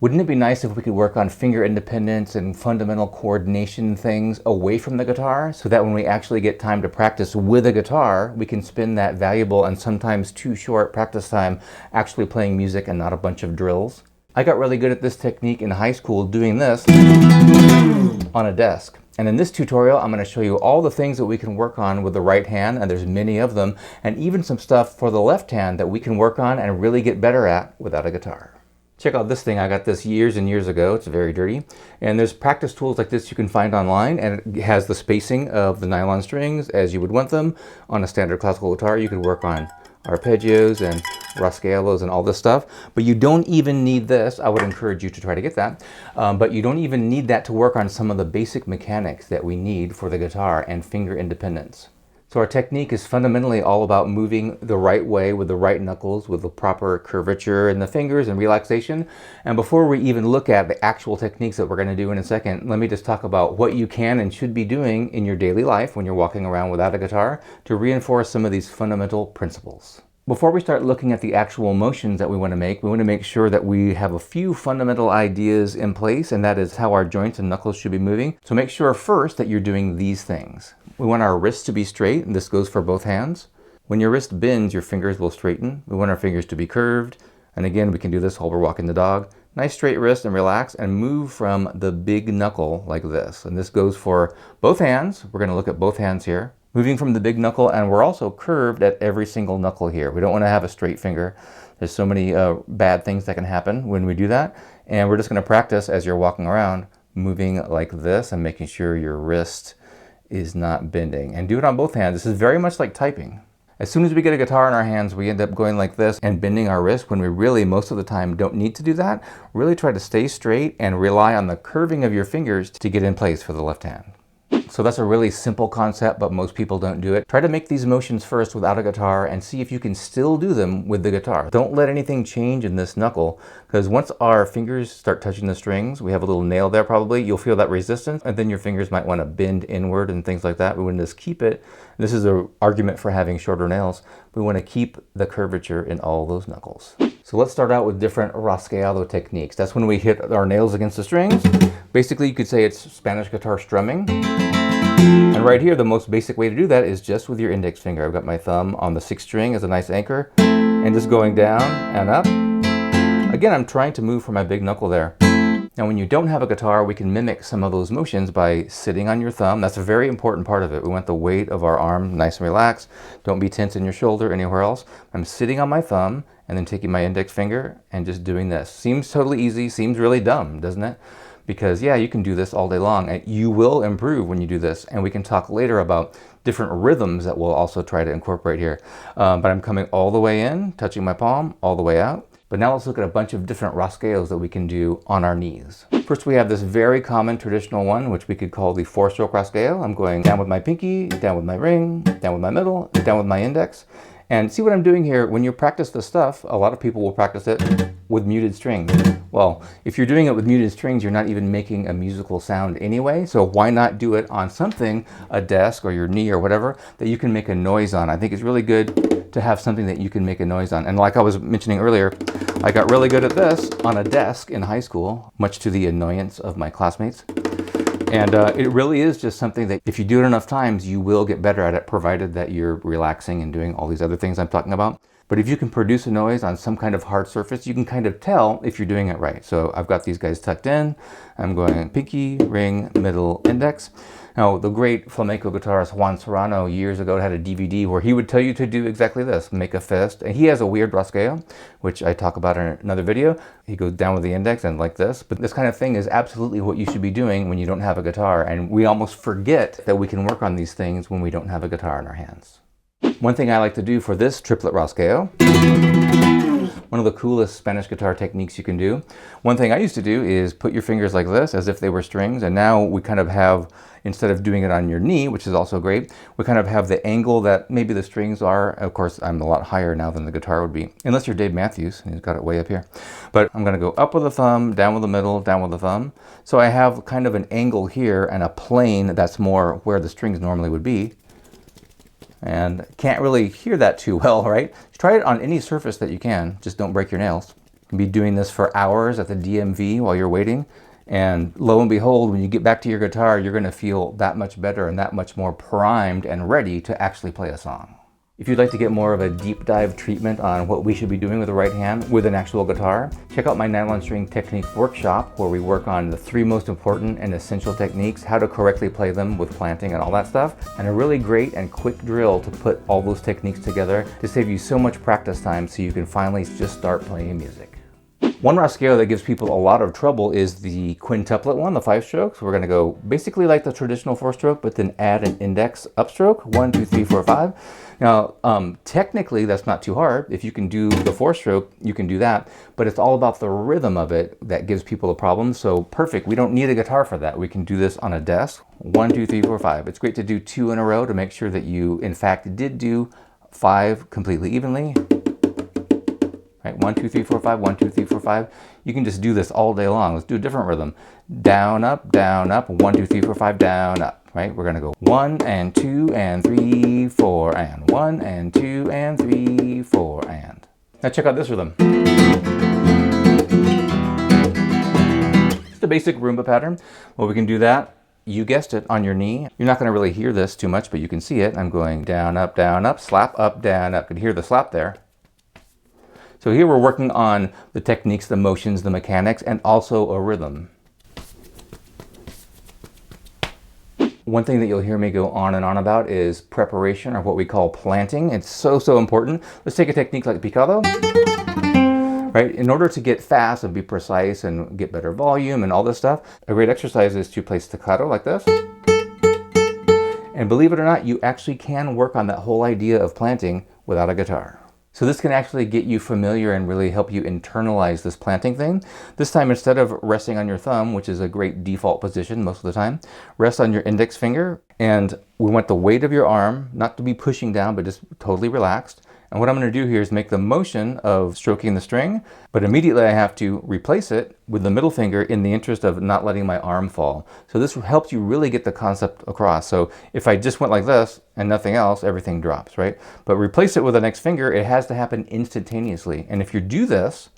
Wouldn't it be nice if we could work on finger independence and fundamental coordination things away from the guitar so that when we actually get time to practice with a guitar, we can spend that valuable and sometimes too short practice time actually playing music and not a bunch of drills? I got really good at this technique in high school doing this on a desk. And in this tutorial, I'm going to show you all the things that we can work on with the right hand, and there's many of them, and even some stuff for the left hand that we can work on and really get better at without a guitar. Check out this thing. I got this years and years ago. It's very dirty. And there's practice tools like this you can find online, and it has the spacing of the nylon strings as you would want them. On a standard classical guitar, you could work on arpeggios and rasgueados and all this stuff. But you don't even need this. I would encourage you to try to get that. But you don't even need that to work on some of the basic mechanics that we need for the guitar and finger independence. So our technique is fundamentally all about moving the right way with the right knuckles, with the proper curvature in the fingers and relaxation. And before we even look at the actual techniques that we're going to do in a second, let me just talk about what you can and should be doing in your daily life when you're walking around without a guitar to reinforce some of these fundamental principles. Before we start looking at the actual motions that we want to make sure that we have a few fundamental ideas in place, and that is how our joints and knuckles should be moving. So make sure first that you're doing these things. We want our wrists to be straight, and this goes for both hands. When your wrist bends, your fingers will straighten. We want our fingers to be curved. And again, we can do this while we're walking the dog. Nice straight wrist and relax and move from the big knuckle like this. And this goes for both hands. We're going to look at both hands here. Moving from the big knuckle, and we're also curved at every single knuckle here. We don't want to have a straight finger. There's so many bad things that can happen when we do that. And we're just going to practice as you're walking around, moving like this and making sure your wrist is not bending. And do it on both hands. This is very much like typing. As soon as we get a guitar in our hands, we end up going like this and bending our wrist when we really, most of the time, don't need to do that. Really try to stay straight and rely on the curving of your fingers to get in place for the left hand. So that's a really simple concept, but most people don't do it. Try to make these motions first without a guitar and see if you can still do them with the guitar. Don't let anything change in this knuckle, because once our fingers start touching the strings, we have a little nail there probably, you'll feel that resistance, and then your fingers might want to bend inward and things like that. We want to just keep it. This is an argument for having shorter nails. We want to keep the curvature in all those knuckles. So let's start out with different rasgueado techniques. That's when we hit our nails against the strings. Basically, you could say it's Spanish guitar strumming. And right here, the most basic way to do that is just with your index finger. I've got my thumb on the 6th string as a nice anchor, and just going down and up. Again, I'm trying to move from my big knuckle there. Now, when you don't have a guitar, we can mimic some of those motions by sitting on your thumb. That's a very important part of it. We want the weight of our arm nice and relaxed. Don't be tense in your shoulder anywhere else. I'm sitting on my thumb and then taking my index finger and just doing this. Seems totally easy, seems really dumb, doesn't it? Because yeah, you can do this all day long and you will improve when you do this. And we can talk later about different rhythms that we'll also try to incorporate here. But I'm coming all the way in, touching my palm, all the way out. But now let's look at a bunch of different rasgueos that we can do on our knees. First, we have this very common traditional one, which we could call the 4-stroke rasgueo. I'm going down with my pinky, down with my ring, down with my middle, down with my index. And see what I'm doing here, when you practice this stuff, a lot of people will practice it with muted strings. Well, if you're doing it with muted strings, you're not even making a musical sound anyway, so why not do it on something, a desk or your knee or whatever, that you can make a noise on. I think it's really good to have something that you can make a noise on. And like I was mentioning earlier, I got really good at this on a desk in high school, much to the annoyance of my classmates. And it really is just something that if you do it enough times, you will get better at it, provided that you're relaxing and doing all these other things I'm talking about. But if you can produce a noise on some kind of hard surface, you can kind of tell if you're doing it right. So I've got these guys tucked in. I'm going pinky, ring, middle, index. Now, the great flamenco guitarist Juan Serrano years ago had a DVD where he would tell you to do exactly this, make a fist. And he has a weird rasgueo, which I talk about in another video. He goes down with the index and like this. But this kind of thing is absolutely what you should be doing when you don't have a guitar. And we almost forget that we can work on these things when we don't have a guitar in our hands. One thing I like to do for this triplet rasgueo, one of the coolest Spanish guitar techniques you can do. One thing I used to do is put your fingers like this as if they were strings, and now we kind of have, instead of doing it on your knee, which is also great, we kind of have the angle that maybe the strings are. Of course, I'm a lot higher now than the guitar would be, unless you're Dave Matthews, and he's got it way up here. But I'm gonna go up with the thumb, down with the middle, down with the thumb. So I have kind of an angle here and a plane that's more where the strings normally would be. And can't really hear that too well, right? Try it on any surface that you can, just don't break your nails. can be doing this for hours at the DMV while you're waiting. And lo and behold, when you get back to your guitar, you're going to feel that much better and that much more primed and ready to actually play a song. If you'd like to get more of a deep dive treatment on what we should be doing with the right hand with an actual guitar, check out my nylon string technique workshop, where we work on the 3 most important and essential techniques, how to correctly play them with planting and all that stuff, and a really great and quick drill to put all those techniques together to save you so much practice time so you can finally just start playing music. One rasgueo that gives people a lot of trouble is the quintuplet one, the 5-stroke. So we're going to go basically like the traditional 4-stroke, but then add an index upstroke, 1, 2, 3, 4, 5. Now, technically that's not too hard. If you can do the 4-stroke, you can do that, but it's all about the rhythm of it that gives people a problem. So perfect, we don't need a guitar for that. We can do this on a desk, 1, 2, 3, 4, 5. It's great to do 2 in a row to make sure that you, in fact, did do 5 completely evenly. Right, 1, 2, 3, 4, 5, 1, 2, 3, 4, 5. You can just do this all day long. Let's do a different rhythm. Down, up, 1, 2, 3, 4, 5, down, up. Right, we're gonna go 1 and 2 and 3, 4 and 1 and 2 and 3, 4 and. Now check out this rhythm. Just a basic Roomba pattern. Well, we can do that, you guessed it, on your knee. You're not gonna really hear this too much, but you can see it. I'm going down, up, slap, up, down, up. You can hear the slap there. So here we're working on the techniques, the motions, the mechanics, and also a rhythm. One thing that you'll hear me go on and on about is preparation, or what we call planting. It's so important. Let's take a technique like picado. Right? In order to get fast and be precise and get better volume and all this stuff, a great exercise is to play staccato like this. And believe it or not, you actually can work on that whole idea of planting without a guitar. So this can actually get you familiar and really help you internalize this planting thing. This time, instead of resting on your thumb, which is a great default position most of the time, rest on your index finger, and we want the weight of your arm not to be pushing down, but just totally relaxed. And what I'm going to do here is make the motion of stroking the string, but immediately I have to replace it with the middle finger in the interest of not letting my arm fall. So this helps you really get the concept across. So if I just went like this and nothing else, everything drops, right? But replace it with the next finger, it has to happen instantaneously. And if you do this,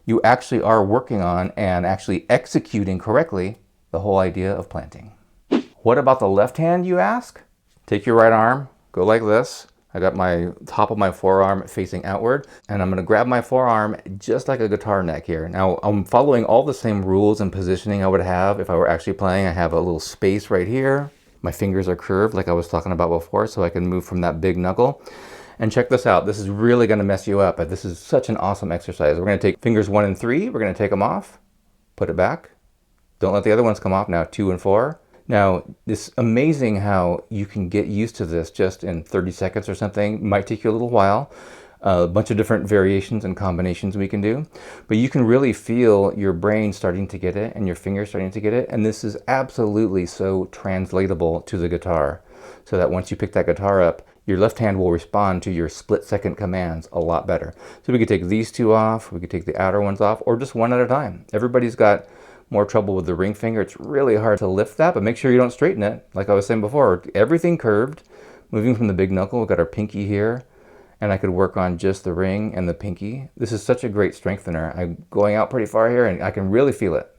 you actually are working on and actually executing correctly the whole idea of planting. What about the left hand, you ask? Take your right arm, go like this. I got my top of my forearm facing outward, and I'm going to grab my forearm just like a guitar neck here. Now, I'm following all the same rules and positioning I would have if I were actually playing. I have a little space right here. My fingers are curved like I was talking about before, so I can move from that big knuckle. And check this out. This is really going to mess you up, but this is such an awesome exercise. We're going to take fingers 1 and 3. We're going to take them off, put it back. Don't let the other ones come off. Now 2 and 4. Now, it's amazing how you can get used to this just in 30 seconds or something. It might take you a little while. A bunch of different variations and combinations we can do. But you can really feel your brain starting to get it and your fingers starting to get it. And this is absolutely so translatable to the guitar. So that once you pick that guitar up, your left hand will respond to your split-second commands a lot better. So we could take these 2 off, we could take the outer ones off, or just one at a time. Everybody's got more trouble with the ring finger. It's really hard to lift that, but make sure you don't straighten it. Like I was saying before, everything curved, moving from the big knuckle. We've got our pinky here, and I could work on just the ring and the pinky. This is such a great strengthener. I'm going out pretty far here, and I can really feel it.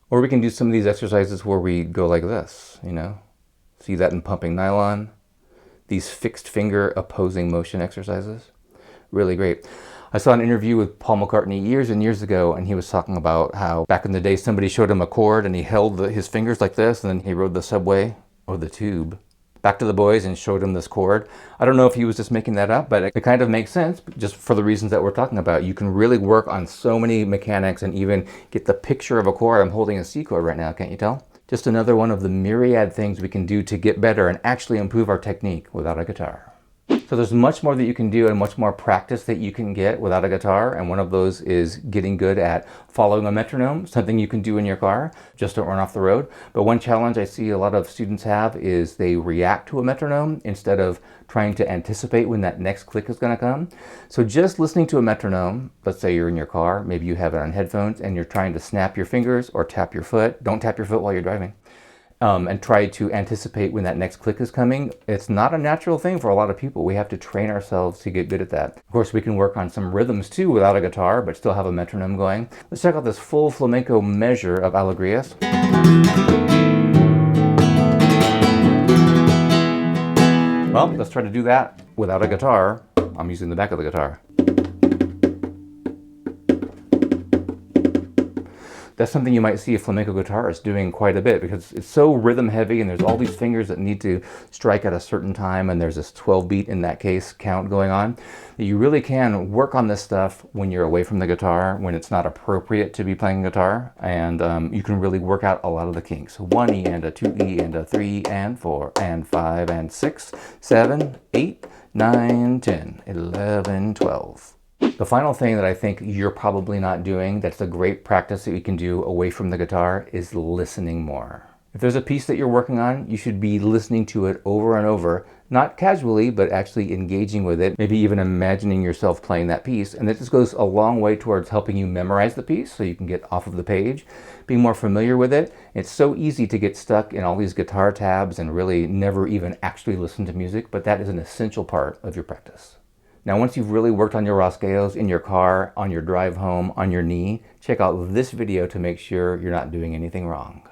Or we can do some of these exercises where we go like this, you know? See that in pumping nylon? These fixed finger opposing motion exercises. Really great. I saw an interview with Paul McCartney years and years ago, and he was talking about how back in the day somebody showed him a chord and he held his fingers like this, and then he rode the subway or the tube back to the boys and showed him this chord. I don't know if he was just making that up, but it kind of makes sense just for the reasons that we're talking about. You can really work on so many mechanics and even get the picture of a chord. I'm holding a C chord right now, can't you tell? Just another one of the myriad things we can do to get better and actually improve our technique without a guitar. So there's much more that you can do and much more practice that you can get without a guitar, and one of those is getting good at following a metronome, something you can do in your car. Just don't run off the road. But one challenge I see a lot of students have is they react to a metronome instead of trying to anticipate when that next click is going to come. So just listening to a metronome, let's say you're in your car, maybe you have it on headphones and you're trying to snap your fingers or tap your foot. Don't tap your foot while you're driving. and try to anticipate when that next click is coming. It's not a natural thing for a lot of people. We have to train ourselves to get good at that. Of course, we can work on some rhythms too without a guitar, but still have a metronome going. Let's check out this full flamenco measure of Alegrías. Well, let's try to do that without a guitar. I'm using the back of the guitar. That's something you might see a flamenco guitarist doing quite a bit because it's so rhythm heavy and there's all these fingers that need to strike at a certain time, and there's this 12 beat in that case count going on. You really can work on this stuff when you're away from the guitar, when it's not appropriate to be playing guitar, and you can really work out a lot of the kinks. 1E and a 2E and a 3 and 4 and 5 and 6, 7, 8, 9, 10, 11, 12. The final thing that I think you're probably not doing that's a great practice that you can do away from the guitar is listening more. If there's a piece that you're working on, you should be listening to it over and over, not casually, but actually engaging with it, maybe even imagining yourself playing that piece. And this goes a long way towards helping you memorize the piece so you can get off of the page, being more familiar with it. It's so easy to get stuck in all these guitar tabs and really never even actually listen to music, but that is an essential part of your practice. Now, once you've really worked on your rasgueos in your car, on your drive home, on your knee, check out this video to make sure you're not doing anything wrong.